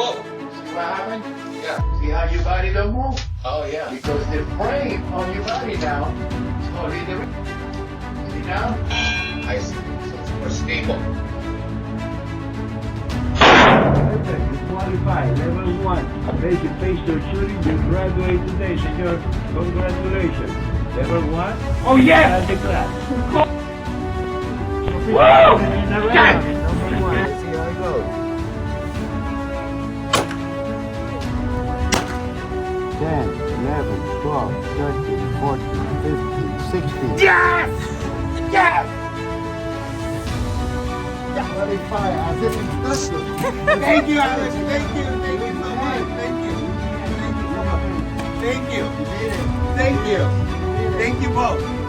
Whoa. See what happened? Yeah. See how your body don't move? Oh, yeah. Because the frame on your body now is holding the ring. See now? I see. So it's more stable. Perfect. You qualify. Level 1. Basic pistol shooting. You graduate today, senor. Congratulations. Level 1. Oh, yes! That's the class. Whoa! Yes! Number 1. Let's see how it goes. 10, 11, 12, 13, 14, 15, 16. Yes! Yes! Qualify as an instructor. Thank you, Alex. Thank you. Thank you so much. Thank you. Thank you. Thank you. Thank you. Thank you both.